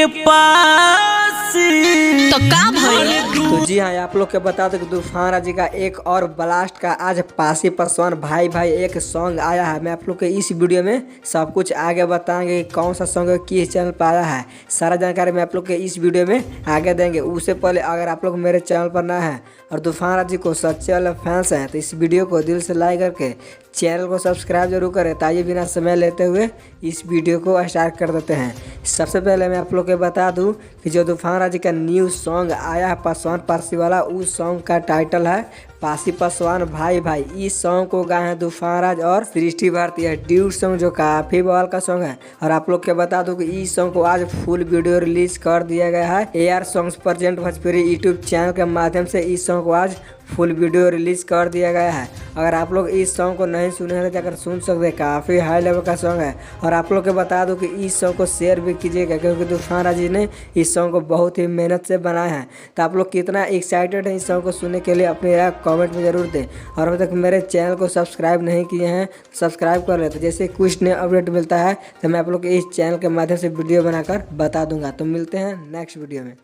के पास। तो का भाई? तो जी हाँ, आप लोग के बता दो कि तूफान राजी का एक और ब्लास्ट का आज पासी पासवान भाई भाई एक सॉन्ग आया है। मैं आप लोग के इस वीडियो में सब कुछ आगे बताएंगे कि कौन सा सॉन्ग किस चैनल पर आया है। सारा जानकारी मैं आप लोग के इस वीडियो में आगे देंगे। उससे पहले अगर आप लोग मेरे चैनल पर नए हैं और तूफान राजी को सच्चे वाले फैंस हैं तो इस वीडियो को दिल से लाइक करके चैनल को सब्सक्राइब जरूर करें। ताकि बिना समय लेते हुए इस वीडियो को स्टार्ट कर देते हैं। सबसे पहले मैं आप लोग को बता दूं कि जो तूफान राजी का न्यू सॉन्ग आया है पासवान पारसी वाला, उस सॉन्ग का टाइटल है पासी पासवान भाई भाई। इस सॉन्ग को गाए हैं तूफान राज और सृष्टि भारती है ड्यूट सॉन्ग, जो काफी बवाल का सॉन्ग है। और आप लोग के बता दूं कि इस सॉन्ग को आज फुल वीडियो रिलीज कर दिया गया है। AR songs present Bhojpuri YouTube channel के माध्यम से इस सॉन्ग को आज फुल वीडियो रिलीज कर दिया गया है। अगर आप लोग इस सॉन्ग को नहीं सुने हैं तो जाकर सुन सकते हैं, काफ़ी हाई लेवल का सॉन्ग है। और आप लोग के बता दूं कि इस सॉन्ग को शेयर भी कीजिएगा क्योंकि तूफान राजी ने इस सॉन्ग को बहुत ही मेहनत से बनाया है। तो आप लोग कितना एक्साइटेड है इस सॉन्ग को सुनने के लिए अपनी राय कमेंट में जरूर दें। और अभी तक मेरे चैनल को सब्सक्राइब नहीं किए हैं सब्सक्राइब कर लेते। जैसे कुछ नया अपडेट मिलता है तो मैं आप लोग के इस चैनल के माध्यम से वीडियो बनाकर बता दूंगा। तो मिलते हैं नेक्स्ट वीडियो में।